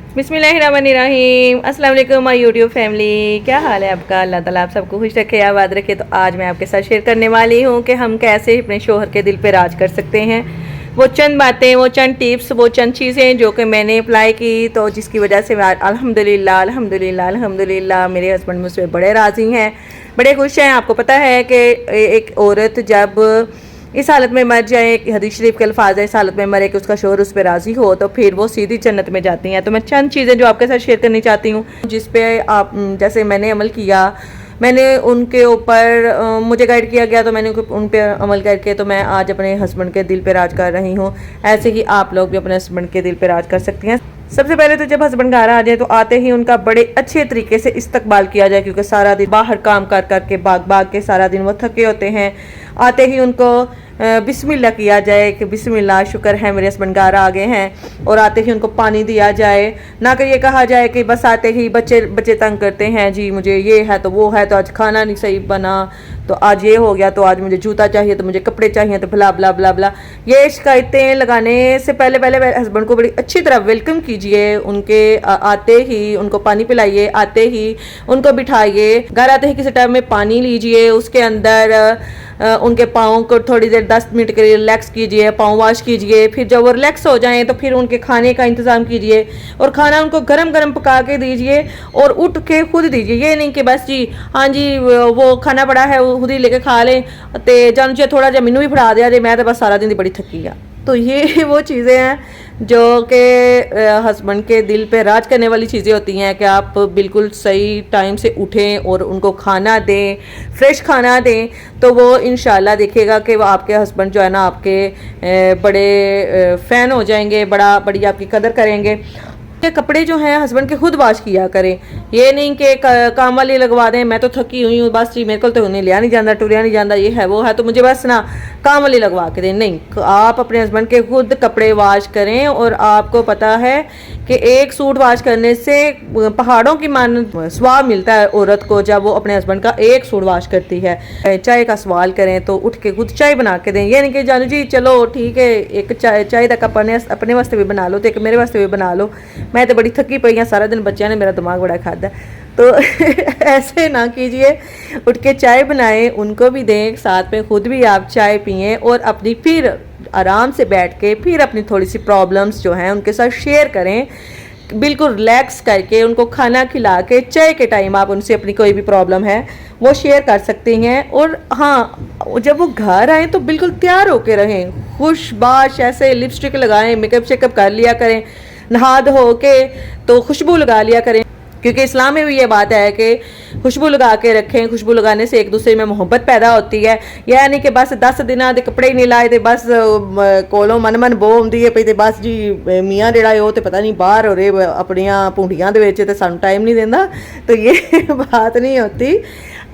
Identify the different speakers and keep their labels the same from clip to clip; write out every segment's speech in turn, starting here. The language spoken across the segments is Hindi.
Speaker 1: बिस्मिल्लाहिर्रहमानिर्रहीम। अस्सलाम वालेकुम माय यूट्यूब फैमिली, क्या हाल है आपका। अल्लाह ताला आप सबको खुश रखे, आबाद रखे। तो आज मैं आपके साथ शेयर करने वाली हूँ कि हम कैसे अपने शोहर के दिल पे राज कर सकते हैं। वो चंद बातें, वो चंद टिप्स, वो चंद चीज़ें जो कि मैंने अप्लाई की, तो जिसकी वजह से अल्हम्दुलिल्लाह अल्हम्दुलिल्लाह अल्हम्दुलिल्लाह मेरे हस्बैंड मुझसे बड़े राज़ी हैं, बड़े खुश हैं। आपको पता है कि एक औरत जब इस हालत में मर जाए, हदीस शरीफ के अल्फाज है, इस हालत में मरे कि उसका शोहर उस पर राज़ी हो, तो फिर वो सीधी जन्नत में जाती हैं। तो मैं चंद चीज़ें जो आपके साथ शेयर करनी चाहती हूँ, जिस पे आप जैसे मैंने अमल किया, मैंने उनके ऊपर मुझे गाइड किया गया, तो मैंने उन पर अमल करके तो मैं आज अपने हस्बैंड के दिल पे राज कर रही हूँ। ऐसे ही आप लोग भी अपने हस्बैंड के दिल पे राज कर सकती हैं। सबसे पहले तो जब हस्बैंड घर आ जाए तो आते ही उनका बड़े अच्छे तरीके से इस्तकबाल किया जाए, क्योंकि सारा दिन बाहर काम कर करके भाग के सारा दिन वो थके होते हैं। आते ही उनको बिस्मिल्लाह किया जाए कि बिस्मिल्लाह, शुक्र है मेरे हस्बैंड घर आ गए हैं। और आते ही उनको पानी दिया जाए, ना कि ये कहा जाए कि बस आते ही बच्चे तंग करते हैं, जी मुझे ये है तो वो है, तो आज खाना नहीं सही बना, तो आज ये हो गया, तो आज मुझे जूता चाहिए, तो मुझे कपड़े चाहिए, तो भला भला भला भला। ये शिकायतें लगाने से पहले पहले हस्बैंड को बड़ी अच्छी तरह वेलकम कीजिए। उनके आते ही उनको पानी पिलाइए, आते ही उनको बिठाइए, घर आते ही किसी टाइम में पानी लीजिए, उसके अंदर उनके पाँव को थोड़ी देर 10 मिनट के लिए रिलैक्स कीजिए, पाँव वॉश कीजिए। फिर जब वो रिलैक्स हो जाएं तो फिर उनके खाने का इंतज़ाम कीजिए, और खाना उनको गरम गरम पका के दीजिए और उठ के खुद दीजिए। ये नहीं कि बस जी हाँ जी वो खाना पड़ा है वो खुद ही लेके खा लें, तो जान जी थोड़ा जहा मैनू भी फड़ा दिया जे, मैं तो बस सारा दिन बड़ी थकी हाँ। तो ये वो चीज़ें हैं जो कि हस्बैंड के दिल पे राज करने वाली चीज़ें होती हैं, कि आप बिल्कुल सही टाइम से उठें और उनको खाना दें, फ्रेश खाना दें, तो वो इंशाल्लाह देखिएगा कि वो आपके हस्बैंड जो है ना आपके बड़े फ़ैन हो जाएंगे, बड़ी आपकी कदर करेंगे। के कपड़े जो हैं हस्बैंड के खुद वॉश किया करें। ये नहीं कि काम वाली लगवा दें, मैं तो थकी हुई हूँ बस जी मेरे को तो उन्हें लिया नहीं जाता, टुरिया नहीं जाता, ये है वो है, तो मुझे बस ना काम वाली लगवा के दें। नहीं, आप अपने हस्बैंड के खुद कपड़े वॉश करें। और आपको पता है कि एक सूट वॉश करने से पहाड़ों की मान स्वाब मिलता है औरत को, जब वो अपने हस्बैंड का एक सूट वॉश करती है। चाय का सवाल करें तो उठ के खुद चाय बना के दें। ये नहीं कि जानू जी चलो ठीक है एक चाय का कप अपने वास्ते भी बना लो, तो एक मेरे वास्ते भी बना लो, मैं तो बड़ी थकी पई हाँ, सारा दिन बच्चों ने मेरा दिमाग बड़ा खादा। तो ऐसे ना कीजिए, उठ के चाय बनाएं, उनको भी दें, साथ में खुद भी आप चाय पिएं, और अपनी फिर आराम से बैठ के फिर अपनी थोड़ी सी प्रॉब्लम्स जो हैं उनके साथ शेयर करें, बिल्कुल रिलैक्स करके उनको खाना खिला के। चाय के टाइम आप उनसे अपनी कोई भी प्रॉब्लम है वो शेयर कर सकते हैं। और हाँ, जब वो घर आएँ तो बिल्कुल तैयार होके रहें, खुशबाश, ऐसे लिपस्टिक लगाएं, मेकअप शेकअप कर लिया करें, नहा धो के तो खुशबू लगा लिया करें, क्योंकि इस्लाम में भी ये बात है कि खुशबू लगा के रखें। खुशबू लगाने से एक दूसरे में मोहब्बत पैदा होती है। यह नहीं कि बस 10 दिन के कपड़े ही नहीं लाए थे, बस कोलों मन बो आती है पई, तो बस जी मियाँ जेड़ा है वो तो पता नहीं बाहर हो रहे अपनिया भूंडियां दे विच, ते सानू टाइम नहीं देता। तो ये बात नहीं होती।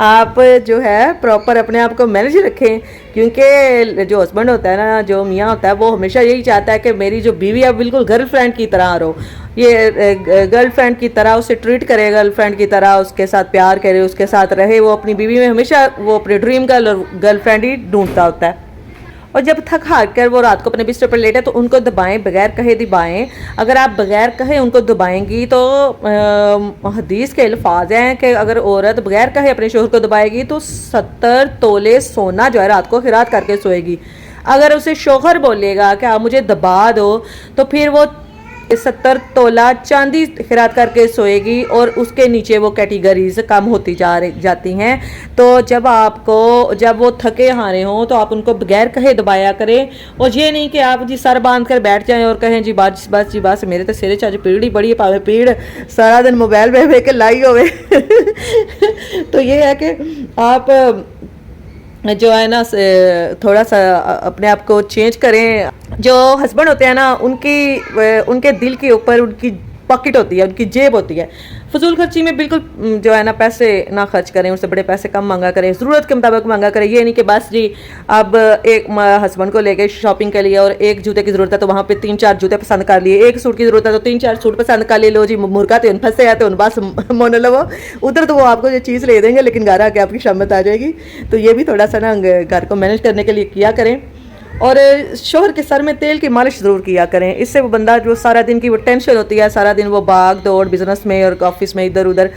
Speaker 1: आप जो है प्रॉपर अपने आप को मैनेज रखें, क्योंकि जो हस्बैंड होता है ना, जो मियाँ होता है, वो हमेशा यही चाहता है कि मेरी जो बीवी है बिल्कुल गर्लफ्रेंड की तरह रहो। ये गर्लफ्रेंड की तरह उसे ट्रीट करे, गर्लफ्रेंड की तरह उसके साथ प्यार करे, उसके साथ रहे। वो अपनी बीवी में हमेशा वो अपने ड्रीम गर्लफ्रेंड ही ढूंढता होता है। और जब थक हार कर वो रात को अपने बिस्तर पर लेटे तो उनको दबाएं, बगैर कहे दबाएं। अगर आप बगैर कहे उनको दबाएंगी तो हदीस के अल्फाज हैं कि अगर औरत बगैर कहे अपने शोहर को दबाएगी तो 70 तोले सोना जो है रात को खिरात करके सोएगी। अगर उसे शोहर बोलेगा कि आप मुझे दबा दो, तो फिर वो 70 तोला चांदी खिरात करके सोएगी, और उसके नीचे वो कैटेगरीज कम होती जाती हैं। तो जब वो थके हारे हों तो आप उनको बगैर कहे दबाया करें। और ये नहीं कि आप जी सर बांध कर बैठ जाएं और कहें जी बस बस जी बस मेरे तो सिरे च पीड़ ही बड़ी पावे पीड़, सारा दिन मोबाइल पे के लाई होवे। तो ये है कि आप जो है ना थोड़ा सा अपने आप को चेंज करें। जो हस्बैंड होते हैं ना उनके दिल के ऊपर उनकी पॉकेट होती है, उनकी जेब होती है। फजूल खर्ची में बिल्कुल जो है ना पैसे ना खर्च करें, उससे बड़े पैसे कम मांगा करें, ज़रूरत के मुताबिक मांगा करें। ये नहीं कि बस जी अब एक हस्बैंड को लेके शॉपिंग के लिए और एक जूते की ज़रूरत है तो वहाँ पे 3-4 जूते पसंद कर लिए, एक सूट की ज़रूरत है तो 3-4 सूट पसंद कर ले, लो जी मुर्गा तो फंसे है तो बस मोन लो उधर, तो वो आपको ये चीज़ ले देंगे लेकिन घर आके आपकी शामत आ जाएगी। तो ये भी थोड़ा सा ना घर को मैनेज करने के लिए किया करें। और शोहर के सर में तेल की मालिश ज़रूर किया करें। इससे वो बंदा जो सारा दिन की वो टेंशन होती है, सारा दिन वो भाग दौड़ बिजनेस में और ऑफिस में इधर उधर,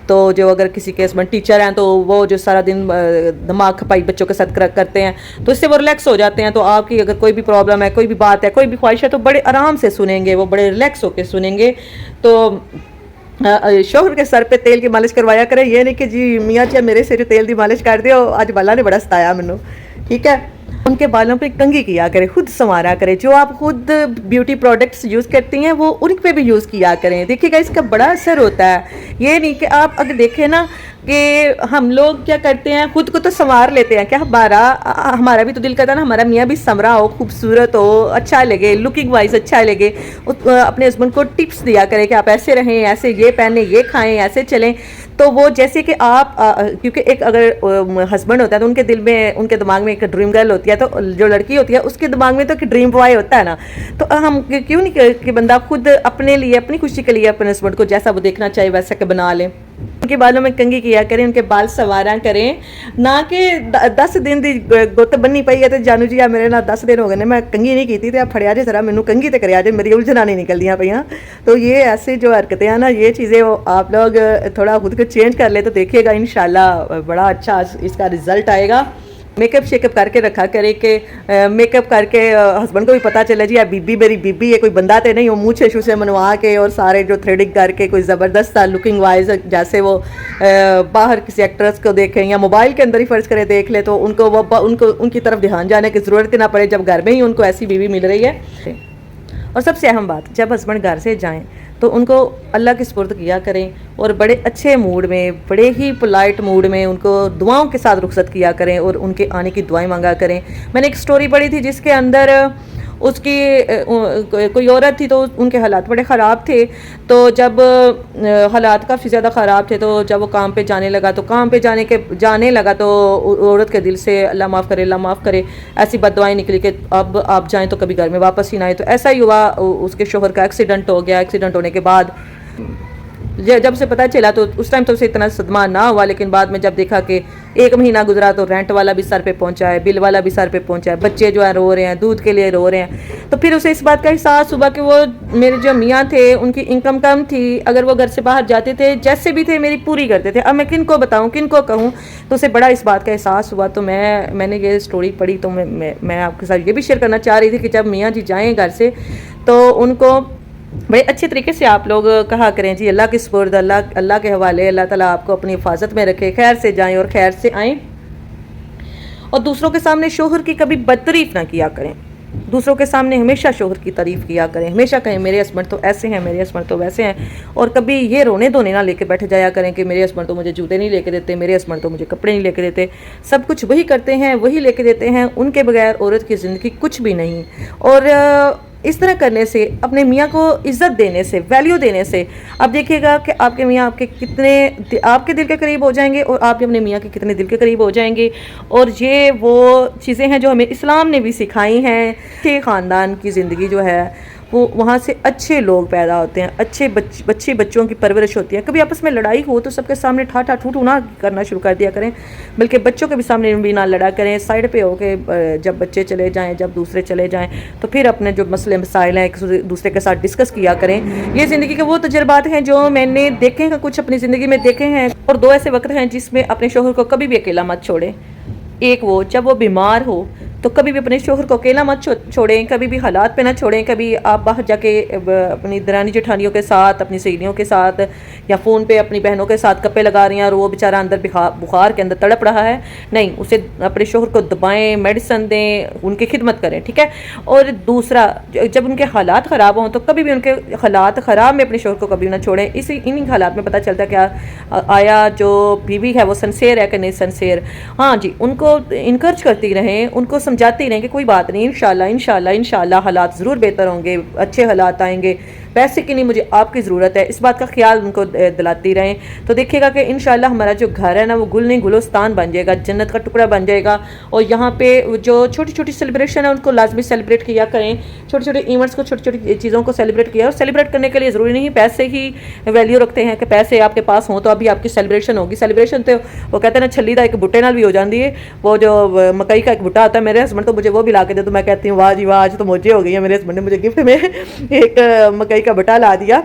Speaker 1: तो जो अगर किसी के हस्बैंड टीचर हैं तो वो जो सारा दिन दिमाग खपाई बच्चों के साथ करते हैं तो इससे वो रिलैक्स हो जाते हैं। तो आपकी अगर कोई भी प्रॉब्लम है, कोई भी बात है, कोई भी ख्वाहिश है तो बड़े आराम से सुनेंगे, वो बड़े रिलैक्स होकर सुनेंगे। तो शोहर के सर पे तेल की मालिश करवाया करें। ये नहीं कि जी मियाँ जी मेरे सिर तेल की मालिश कर दियो, आज बाला ने बड़ा सताया मैनू, ठीक है। उनके बालों पे कंघी किया करें, खुद संवारा करें। जो आप खुद ब्यूटी प्रोडक्ट्स यूज़ करती हैं वो उन पे भी यूज़ किया करें। देखिएगा इसका बड़ा असर होता है। ये नहीं कि आप अगर देखें ना कि हम लोग क्या करते हैं, खुद को तो संवार लेते हैं, क्या हमारा भी तो दिल करता है ना हमारा मियाँ भी समरा हो, खूबसूरत हो, अच्छा लगे, लुकिंग वाइज अच्छा लगे। अपने हस्बैंड को टिप्स दिया करें कि आप ऐसे रहें, ऐसे ये पहने, ये खाएं, ऐसे चलें। तो वो जैसे कि आप क्योंकि एक अगर हस्बैंड होता है तो उनके दिल में, उनके दिमाग में एक ड्रीम गर्ल होती है, तो जो लड़की होती है उसके दिमाग में तो एक ड्रीम बॉय होता है ना। तो हम क्यों नहीं कि बंदा खुद अपने लिए, अपनी खुशी के लिए अपने हस्बैंड को जैसा वो देखना चाहिए वैसा के बना ले। उनके बालों में कंघी किया करें, उनके बाल संवारा करें, ना कि 10 दिन की गुत्त बनी पई है तो जानू जी आ मेरे ना 10 दिन हो गए ने मैं कंघी नहीं की थी, आप फड़िया जे जरा मैनू कंघी तो करिया जे, मेरी उलझना नहीं निकलदियाँ पईयां। तो ये ऐसी जो हरकतें हैं ना, ये चीज़ें आप लोग थोड़ा खुद को चेंज कर ले तो देखिएगा इंशाल्लाह बड़ा अच्छा इसका रिजल्ट आएगा। मेकअप शेकअप करके रखा करे कि मेकअप करके हस्बैंड को भी पता चले जी बीबी मेरी बीबी है, कोई बंदा तो नहीं हो। मुँह छेशू से मनवा के और सारे जो थ्रेडिंग करके कोई ज़बरदस्त लुकिंग वाइज, जैसे वो बाहर किसी एक्ट्रेस को देखें या मोबाइल के अंदर ही फर्ज करे देख ले तो उनको उनकी तरफ ध्यान जाने की ज़रूरत ही ना पड़े जब घर में ही उनको ऐसी बीवी मिल रही है। और सबसे अहम बात, जब हस्बैंड घर से जाएँ तो उनको अल्लाह की सुपुर्द किया करें और बड़े अच्छे मूड में, बड़े ही पोलाइट मूड में उनको दुआओं के साथ रुखसत किया करें और उनके आने की दुआएं मांगा करें। मैंने एक स्टोरी पढ़ी थी जिसके अंदर उसकी कोई औरत थी तो उनके हालात बड़े ख़राब थे। तो जब हालात काफ़ी ज़्यादा ख़राब थे तो जब वो काम पे जाने लगा तो औरत के दिल से अल्लाह माफ़ करे, अल्लाह माफ़ करे, ऐसी बददुआएं निकली कि अब आप जाएं तो कभी घर में वापस ही ना आए। तो ऐसा ही हुआ, उसके शोहर का एक्सीडेंट हो गया। एक्सीडेंट होने के बाद जब से पता चला तो उस टाइम तो उसे इतना सदमा ना हुआ, लेकिन बाद में जब देखा कि 1 महीना गुजरा तो रेंट वाला भी सर पे पहुंचा है, बिल वाला भी सर पे पहुंचा है, बच्चे जो है रो रहे हैं, दूध के लिए रो रहे हैं। तो फिर उसे इस बात का एहसास हुआ कि वो मेरे जो मियाँ थे उनकी इनकम कम थी, अगर वो घर से बाहर जाते थे जैसे भी थे मेरी पूरी करते थे, अब मैं किन को बताऊँ, किन को कहूँ। तो उसे बड़ा इस बात का एहसास हुआ। तो मैंने ये स्टोरी पढ़ी तो मैं आपके साथ ये भी शेयर करना चाह रही थी कि जब मियाँ जी जाएँ घर से तो उनको बड़े अच्छे तरीके से आप लोग कहा करें जी अल्लाह की सुपुर्द, अल्लाह के हवाले, अल्लाह ताला आपको अपनी हिफाजत में रखे, खैर से जाएं और खैर से आएँ। और दूसरों के सामने शोहर की कभी बदतारीफ़ ना किया करें, दूसरों के सामने हमेशा शोहर की तारीफ़ किया करें, हमेशा कहें मेरे हस्बैंड तो ऐसे हैं, मेरे हस्बैंड तो वैसे हैं। और कभी ये रोने धोने ना लेके बैठ जाया करें कि मेरे हस्बैंड तो मुझे जूते नहीं लेके देते, मेरे हस्बैंड तो मुझे कपड़े नहीं लेके देते। सब कुछ वही करते हैं, वही लेके देते हैं, उनके बगैर औरत की ज़िंदगी कुछ भी नहीं। और इस तरह करने से, अपने मियाँ को इज़्ज़त देने से, वैल्यू देने से, आप देखिएगा कि आपके मियाँ आपके दिल के करीब हो जाएंगे और आप भी अपने मियाँ के कितने दिल के करीब हो जाएंगे। और ये वो चीज़ें हैं जो हमें इस्लाम ने भी सिखाई हैं। अच्छे ख़ानदान की ज़िंदगी जो है वो वहाँ से अच्छे लोग पैदा होते हैं, अच्छे बच्चों की परवरिश होती है। कभी आपस में लड़ाई हो तो सबके सामने ठाठा ठूठू ना करना शुरू कर दिया करें, बल्कि बच्चों के भी सामने भी ना लड़ा करें। साइड पे हो के जब बच्चे चले जाएं, जब दूसरे चले जाएं तो फिर अपने जो मसले मसाइल हैं एक दूसरे के साथ डिस्कस किया करें। ये ज़िंदगी के वो तजुर्बात हैं जो मैंने देखे हैं, कुछ अपनी ज़िंदगी में देखे हैं। और 2 ऐसे वक्त हैं जिसमें अपने शोहर को कभी भी अकेला मत छोड़ें। एक वो जब वो बीमार हो तो कभी भी अपने शोहर को अकेला मत छोड़ें, कभी भी हालात पे ना छोड़ें। कभी आप बाहर जाके अपनी दरानी जेठानियों के साथ, अपनी सहेलियों के साथ या फ़ोन पे अपनी बहनों के साथ गप्पे लगा रही हैं और वो बेचारा अंदर बुखार के अंदर तड़प रहा है, नहीं, उसे अपने शोहर को दबाएं, मेडिसन दें, उनकी खिदमत करें, ठीक है। और दूसरा, जब उनके हालात ख़राब हों तो कभी भी उनके हालात ख़राब में अपने शोहर को कभी ना छोड़ें। इन्हीं हालात में पता चलता है क्या आया जो बीवी है वो सिंसियर है कि नहीं सिंसियर। हाँ जी, उनको इनकरेज करती रहें, उनको समझाती रहें कि कोई बात नहीं, इंशाल्लाह हालात ज़रूर बेहतर होंगे, अच्छे हालात आएंगे। पैसे की नहीं, मुझे आपकी ज़रूरत है। इस बात का ख्याल उनको दिलाती रहें, तो देखिएगा कि इंशाल्लाह हमारा जो घर है ना वो गुल नहीं गुलिस्तान बन जाएगा, जन्नत का टुकड़ा बन जाएगा। और यहाँ पे जो छोटी छोटी सेलिब्रेशन है उनको लाजमी सेलिब्रेट किया करें, छोटे छोटे इवेंट्स को, छोटी छोटी चीज़ों को सेलिब्रेट किया। और सेलिब्रेट करने के लिए ज़रूरी नहीं पैसे ही वैल्यू रखते हैं कि पैसे आपके पास हों तो अभी आपकी सेलिब्रेशन होगी। सेलिब्रेशन तो वो कहते हैं ना छली का एक बुट्टे नाल भी हो जाती है। वो जो मकई का एक बुट्टा आता है, मेरे हस्बैंड तो मुझे वो भी ला के दे, तो मैं कहती हूँ वाह जी वाह, आज तो मौजे हो गई है। मेरे हस्बैंड ने मुझे गिफ्ट में एक मकई का बुट्टा ला दिया।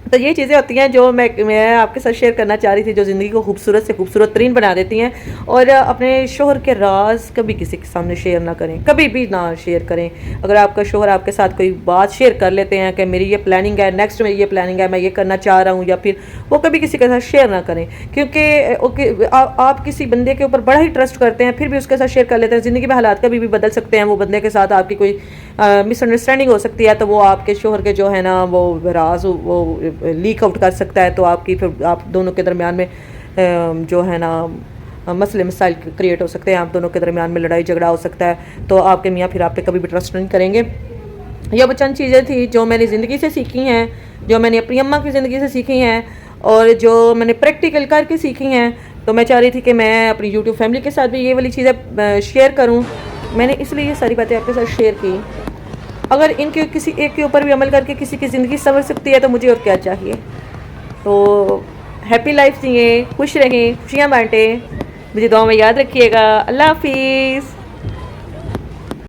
Speaker 1: तो ये चीज़ें होती हैं जो मैं आपके साथ शेयर करना चाह रही थी, जो ज़िंदगी को खूबसूरत से खूबसूरत तरीन बना देती हैं। और अपने शोहर के राज कभी किसी के सामने शेयर ना करें, कभी भी ना शेयर करें। अगर आपका शोहर आपके साथ कोई बात शेयर कर लेते हैं कि मेरी ये प्लानिंग है, नेक्स्ट मेरी ये प्लानिंग है, मैं ये करना चाह रहा हूँ, या फिर वो कभी किसी के साथ शेयर ना करें। क्योंकि आप किसी बंदे के ऊपर बड़ा ही ट्रस्ट करते हैं, फिर भी उसके साथ शेयर कर लेते हैं। ज़िंदगी में हालात कभी भी बदल सकते हैं, वो बंदे के साथ आपकी कोई मिसअंडरस्टैंडिंग हो सकती है, तो वो आपके शोहर के जो है ना वो राज वो लीक आउट कर सकता है। तो आपकी फिर आप दोनों के दरमियान में जो है ना मसले मसाइल क्रिएट हो सकते हैं, आप दोनों के दरमियान में लड़ाई झगड़ा हो सकता है। तो आपके मियाँ फिर आप पे कभी भी ट्रस्ट नहीं करेंगे। यह वो चंद चीज़ें थी जो मैंने ज़िंदगी से सीखी हैं, जो मैंने अपनी अम्मा की ज़िंदगी से सीखी हैं, और जो मैंने प्रैक्टिकल करके सीखी हैं। तो मैं चाह रही थी कि मैं अपनी यूट्यूब फैमिली के साथ भी ये वाली चीज़ें शेयर करूँ। मैंने इसलिए ये सारी बातें आपके साथ शेयर की। अगर इनके किसी एक के ऊपर भी अमल करके किसी की ज़िंदगी संवर सकती है तो मुझे और क्या चाहिए। तो हैप्पी लाइफ जिए, खुश रहें, खुशियाँ बांटें, मुझे दुआ में याद रखिएगा। अल्लाह हाफिज़।